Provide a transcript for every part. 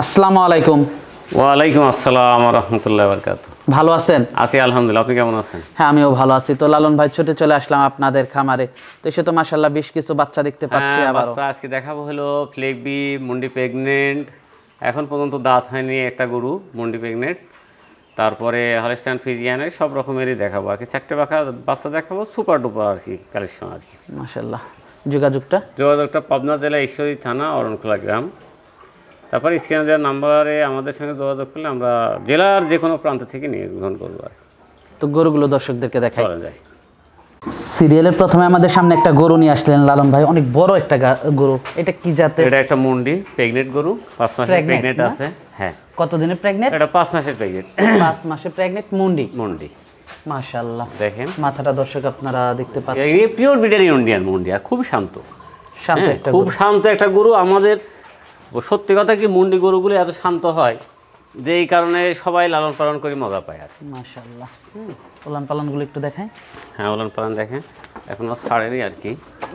আসসালামু আলাইকুম। ওয়ালাইকুম আসসালাম ওয়া রাহমাতুল্লাহি ওয়া বারাকাতুহু। ভালো আছেন? আছি আলহামদুলিল্লাহ, আপনি কেমন আছেন? হ্যাঁ, আমিও ভালো আছি। তো লালন ভাই, ছুটে চলে আসলাম আপনাদের খামারে। তো এসে তো মাশাআল্লাহ বেশ কিছু বাচ্চা দেখতে পাচ্ছি। আবারও বাচ্চা আজকে দেখাবো হলো ফ্লেগবি, মুন্ডি প্রেগনেন্ট, এখন পর্যন্ত দাঁত হয়নি একটা গরু, মুন্ডি প্রেগনেন্ট। তারপরে হলস্টাইন ফ্রিজিয়ানের সব রকমেরই দেখাবো আর কি, চারটে বাচ্চা দেখাবো, সুপার ডুপার আর কি কালেকশন আর কি। মাশাআল্লাহ। যোগাযোগটা পাবনা জেলা ঈশ্বরদী থানা অরণখোলা গ্রাম। তারপর স্ক্রিনে দেওয়ার নাম্বারে আমাদের সঙ্গে যোগাযোগ করলে আমরা জেলার যে কোনো প্রান্ত থেকে নিয়ে গ্রহণ করবো আর কি। তো গরুগুলো দর্শকদেরকে দেখাই। চলে যায়। সিরিয়ালের প্রথমে আমাদের সামনে একটা গরু নিয়ে আসলেন লালন ভাই, অনেক বড় একটা গরু। এটা কি জাতের? এটা একটা মুন্ডি প্রেগনেন্ট গরু, 5 মাসের প্রেগনেন্ট আছে। হ্যাঁ। কতদিনের প্রেগনেন্ট? এটা 5 মাসের প্রেগনেন্ট। 5 মাসের প্রেগনেন্ট মুন্ডি। মাশাআল্লাহ। দেখেন মাথাটা দর্শক আপনারা দেখতে পাচ্ছেন। এই পিওর ব্রিডের ইন্ডিয়ান মুন্ডি, আর খুব শান্ত একটা খুব শান্ত একটা গরু। আমাদের সত্যি কথা কি, মুন্ডি গরুগুলো এত শান্ত হয় যে এই কারণে সবাই লালন পালন করে মজা পায় আর মাশাআল্লাহ। ওলান পালনগুলো একটু দেখাই। হ্যাঁ, ওলান পালন দেখেন, এখনো ছাড়েনি আর কি।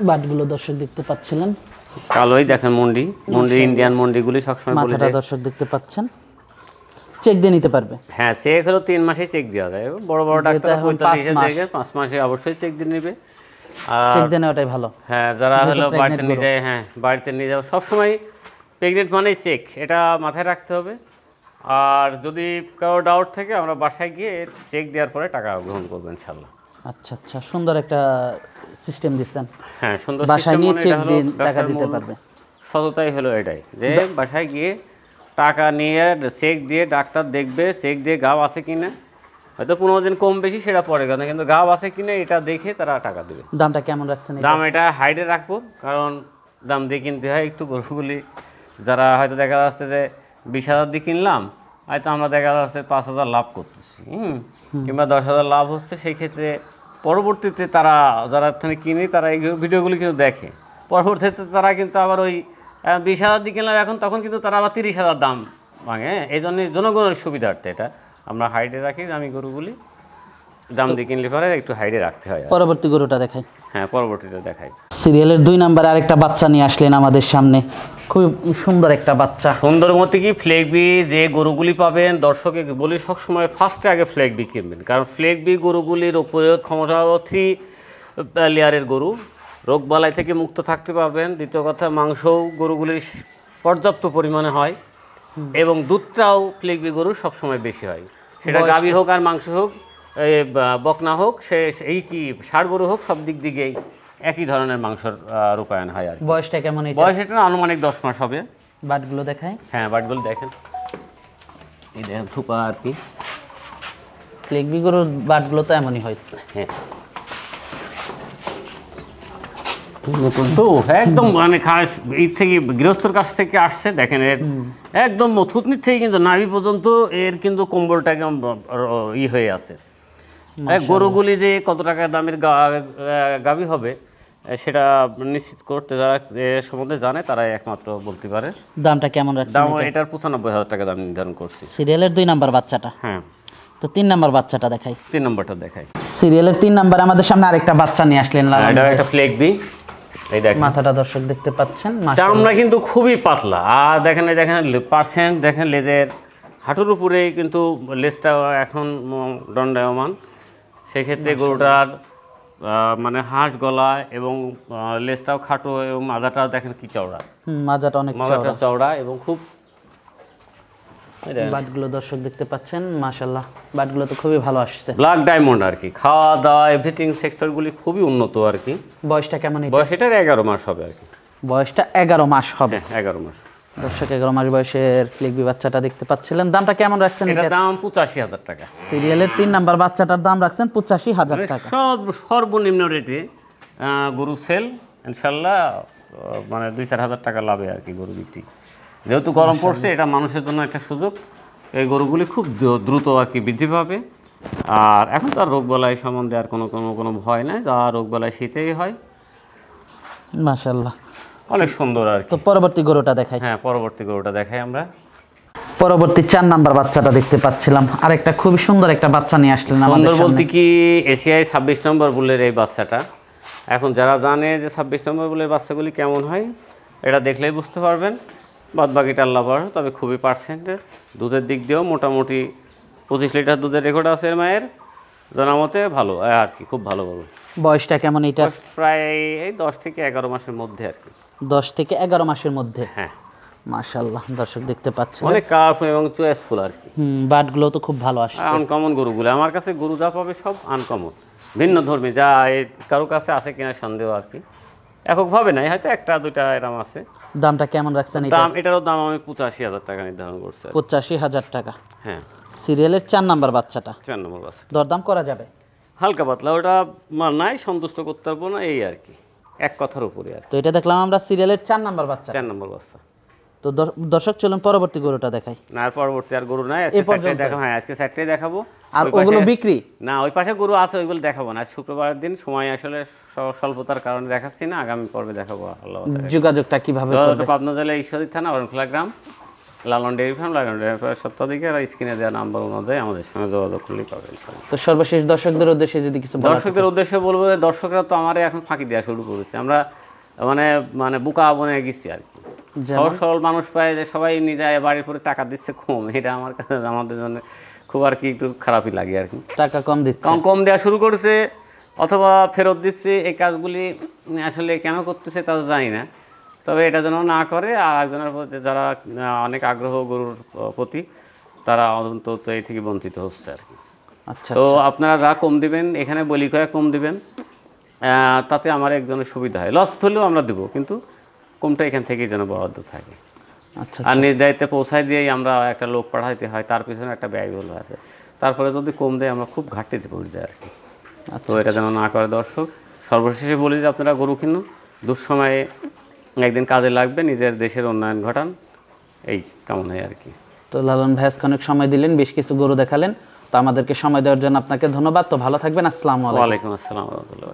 বাটগুলো দর্শক দেখতে পাচ্ছিলেন, কালোই দেখেন। মুন্ডি ইন্ডিয়ান মুন্ডিগুলি সবসময় বলে মাথাটা দর্শক দেখতে পাচ্ছেন। চেক দিয়ে নিতে পারবে? হ্যাঁ, চেক হলো 3 মাসেই চেক দেওয়া যায়। বড় বড় ডাক্তার 45 থেকে 5 মাসে অবশ্যই চেক দিয়ে নেবে। আর চেক দিয়ে নেওয়াটাই ভালো। হ্যাঁ, যারা হলো বাড়িতে নিয়ে যায়, হ্যাঁ বাড়িতে নিয়ে যাও সবসময়। প্রেগনেন্ট মানেই চেক, এটা মাথায় রাখতে হবে। আর যদি কারো ডাউট থাকে আমরা বাসায় গিয়ে চেক দেওয়ার পরে টাকা গ্রহণ করবো ইনশাল্লাহ। আচ্ছা আচ্ছা, সুন্দর একটা সিস্টেম দিচ্ছেন। হ্যাঁ, সুন্দর বাসায় নিয়ে চেক দিয়ে টাকা সিস্টেম। দিতে পারবে। সততাই হলো এটাই, যে বাসায় গিয়ে টাকা নিয়ে চেক দিয়ে ডাক্তার দেখবে, চেক দিয়ে গাব আছে কিনা, হয়তো 15 দিন কম বেশি সেটা পরে কথা, কিন্তু গাব আছে কিনা এটা দেখে তারা টাকা দেবে। দামটা কেমন রাখছেন? দাম এটা হাইডে রাখবো, কারণ দাম দিয়ে কিনতে হয় একটু। গরুগুলি যারা হয়তো দেখা যাচ্ছে যে 20,000 দিয়ে কিনলাম, হয়তো আমরা দেখা যাচ্ছে 5,000 লাভ করতেছি, কিংবা 10,000 লাভ হচ্ছে। সেই ক্ষেত্রে পরবর্তীতে তারা যারা এখানে কিনে তারা এই ভিডিওগুলি কিন্তু দেখে, পরবর্তীতে তারা কিন্তু আবার ওই 20,000 দিয়ে কিনলাম এখন, তখন কিন্তু তারা আবার 30,000 দাম ভাঙে। এই জন্য জনগণের সুবিধার্থে এটা আমরা হাইডে রাখি। আমি গরুগুলি দাম দিয়ে কিনলে পরে একটু হাইডে রাখতে হয়। পরবর্তী গরুটা দেখাই। হ্যাঁ, পরবর্তীতে দেখাই। সিরিয়ালের 2 নম্বরে আরেকটা বাচ্চা নিয়ে আসলেন আমাদের সামনে, খুব সুন্দর একটা বাচ্চা। সুন্দর মতে কি ফ্লেগবি যে গরুগুলি পাবেন, দর্শকে বলি সবসময় ফার্স্টে আগে ফ্লেগবি কিনবেন, কারণ ফ্লেগবি গরুগুলির প্রয়োগ ক্ষমতা 3 লেয়ারের গরু, রোগবালাই থেকে মুক্ত থাকতে পারবেন। দ্বিতীয় কথা, মাংসও গরুগুলির পর্যাপ্ত পরিমাণে হয়, এবং দুধটাও ফ্লেগবি গরুর সবসময় বেশি হয়। সেটা গাভী হোক আর মাংস হোক, বকনা হোক, এই কি ষাঁড় গরু হোক, সব দিক দিকেই একই ধরনের মাংসর রূপায়ণ হয় আর কি। বয়সটা কেমন? বয়স এটা আনুমানিক 10 মাস হবে। বাটগুলো দেখাই। হ্যাঁ, বাটগুলো দেখেন, এই দেখেন থুপা আর কি। ফ্লেগবি গরুর বাটগুলো তো এমনই হয়। হ্যাঁ, নতুন তো একদম মানে খাস ঈদ থেকে গৃহস্থর কাছ থেকে আসছে। দেখেন এর একদম থুতনির থেকে কিন্তু নাভি পর্যন্ত এর কিন্তু কম্বলটা একদম হয়ে আছে। গরুগুলি যে কত টাকা দামের গাভী হবে সেটা নিশ্চিত করতে যারা সম্বন্ধে জানে তারাই একমাত্র বলতে পারে। দামটা কেমন রাখছেন? দাম এটার 95,000 টাকা দাম নির্ধারণ করছি। সিরিয়ালের 2 নাম্বার বাচ্চাটা। হ্যাঁ, তো 3 নাম্বার বাচ্চাটা দেখাই। 3 নম্বরটা দেখাই। সিরিয়ালের 3 নাম্বার আমাদের সামনে আরেকটা বাচ্চা নিয়ে আসলেন। এটা একটা ফ্লেগবি। এই দেখেন মাথাটা দর্শক দেখতে পাচ্ছেন, চামড়া কিন্তু খুবই পাতলা। আর দেখেন পার্সেন্ট দেখেন লেজের হাঁটুর উপরে কিন্তু লেজটা এখন দণ্ডায়মান। সেই ক্ষেত্রে গরুটার মানে হাঁস গলা এবং লেজটাও খাটো, এবং মাজাটাও দেখেন কি চওড়া। মাজাটা অনেক চওড়া এবং খুব। বাটগুলো দর্শক দেখতে পাচ্ছেন, মাশাআল্লাহ বাটগুলো তো খুবই ভালো আসছে। ব্ল্যাক ডায়মন্ড আর কি, খাওয়া দাওয়া এভরিথিং সেক্টরগুলি খুবই উন্নত আর কি। বয়সটা কেমন? বয়স এটার 11 মাস হবে আর কি। বয়সটা 11 মাস হবে। 11 মাস। দর্শক 11 মাস বয়সের ফ্লেগবি বাচ্চাটা দেখতে পাচ্ছিলেন। দামটা কেমন রাখছেন? এটার দাম 85,000 টাকা। সিরিয়ালের 3 নাম্বার বাচ্চাটার দাম রাখছেন 85,000 টাকা। সর্বনিম্ন রেটে গরু সেল ইনশাল্লাহ, মানে 2-4 হাজার টাকা লাভে আর কি গরু বিক্রি। যেহেতু গরম পড়ছে, এটা মানুষের জন্য একটা সুযোগ। এই গরুগুলি খুব দ্রুত আর কি বৃদ্ধি পাবে। আর এখন তো আর রোগবালাই সম্বন্ধে আর কোনো ভয় নাই, যা রোগবালাই শীতেই হয়। মাশাআল্লাহ, অনেক সুন্দর আর কি। তো পরবর্তী গরুটা দেখাই। হ্যাঁ, পরবর্তী গরুটা দেখাই আমরা। পরবর্তী 4 নাম্বার বাচ্চাটা দেখতে পাচ্ছিলাম, আরেকটা খুব সুন্দর একটা বাচ্চা নিয়ে আসলেন আমাদের সুন্দর সামনে। বলতে কি এশিয়ায় 26 নম্বর বুলের এই বাচ্চাটা। এখন যারা জানে যে 26 নম্বর বুলের বাচ্চাগুলি কেমন হয়, এটা দেখলেই বুঝতে পারবেন। বাদ বাকিটা আল্লাহ ভরসা। তবে খুবই পার্সেন্টের দুধের দিক দিয়েও মোটামুটি 25 লিটার দুধের রেকর্ড আছে এর মায়ের, জানা মতে ভালো আর কি, খুব ভালো গরু। বয়সটা কেমন এটা? প্রায় এই 10 থেকে 11 মাসের মধ্যে আর কি। 10 থেকে 11 মাসের মধ্যে। হ্যাঁ, মাশাআল্লাহ, দর্শক দেখতে পাচ্ছেন অনেক কালারফুল এবং চয়েসফুল আর কি। বাটগুলো তো খুব ভালো আসছে। আনকমন গরুগুলো আমার কাছে, গরু যা পাবে সব আনকমন, ভিন্ন ধর্মী, যা কারো কাছে আছে কিনা সন্দেহ আর কি। এককভাবে নাই, হয়তো একটা দুইটা এরকম আছে। দামটা কেমন রাখছেন এটা? দাম, এটারও দাম আমি 85,000 টাকা নির্ধারণ করছি। 85,000 টাকা। হ্যাঁ, সিরিয়ালের 4 নাম্বার বাচ্চাটা 4 নম্বর বাচ্চা। দরদাম করা যাবে? হালকা পাতলা, ওটা নাই সন্তুষ্ট করতে পারবো না এই আর কি, এক কথার উপরে আর তো এটা দেখলাম আমরা সিরিয়ালের 4 নাম্বার বাচ্চা। 4 নম্বর বাচ্চা। তো দর্শক চলুন পরবর্তী গরুটা দেখাই। না, আর পরবর্তী আর গরু নাই, আজকে চারটাই দেখাবো। হ্যাঁ, আজকে চারটাই দেখাবো। আর ওই ওগুলো পাশে- বিক্রি? না, ওই পাশে গরু আছে, ওইগুলো দেখাবো না। আজ শুক্রবারের দিন, সময় আসলে স্বল্পতার কারণে দেখাচ্ছি না, আগামী পর্বে দেখাবো আল্লাহ। যোগাযোগটা কিভাবে করবে? পাবনা জেলা ঈশ্বরদী থানা, অরণখোলা গ্রাম, লালন ডেয়ারি ফার্ম, লালন ডেয়ারি ফার্মের সপ্তাহে আর স্ক্রিনে দেওয়া নাম্বার অনুযায়ী আমাদের সঙ্গে যোগাযোগ করলেই পাবেন ইনশাআল্লাহ। তো সর্বশেষ দর্শকদের উদ্দেশ্যে যদি কিছু বলার থাকে? দর্শকদের উদ্দেশ্যে বলবো যে দর্শকরা তো আমারে এখন ফাঁকি দেওয়া শুরু করেছে। আমরা মানে বুকা বনে গেছি আর কি। সহজ সরল মানুষ পায় যে সবাই নিজে বাড়ির পরে টাকা দিচ্ছে কম, এটা আমার কাছে আমাদের জন্য খুব আর কি একটু খারাপই লাগে আর কি। টাকা কম দিচ্ছে, কম দেওয়া শুরু করেছে অথবা ফেরত দিচ্ছে। এই কাজগুলি আসলে কেন করতেছে তা তো জানি না, তবে এটা যেন না করে। আর একজনের প্রতি যারা অনেক আগ্রহ গরুর প্রতি, তারা অন্তত এই থেকে বঞ্চিত হচ্ছে আর কি। আচ্ছা, তো আপনারা যা কম দিবেন, এখানে বলি করে কম দিবেন, তাতে আমার একজনের সুবিধা হয়। লস হলেও আমরা দেবো, কিন্তু কমটা এখান থেকেই যেন বরাদ্দ থাকে। আচ্ছা। আর নিজ দায়িত্বে পৌঁছায় দিয়েই আমরা একটা লোক পাঠাইতে হয়, তার পিছনে একটা ব্যয়বহুল আছে। তারপরে যদি কম দেয় আমরা খুব ঘাটতিতে পড়ে যাই আর কি। তো এটা যেন না করে দর্শক। সর্বশেষে বলি যে আপনারা গরু কিনুন, দুঃসময়ে একদিন কাজে লাগবে, নিজের দেশের উন্নয়ন ঘটান, এই কামনাই আর কি। তো লালন ভাই আজকে অনেক সময় দিলেন, বেশ কিছু গরু দেখালেন। তো আমাদেরকে সময় দেওয়ার জন্য আপনাকে ধন্যবাদ। তো ভালো থাকবেন। আসসালামু আলাইকুম। ওয়ালাইকুম আসসালাম রহমতুল্লাহ।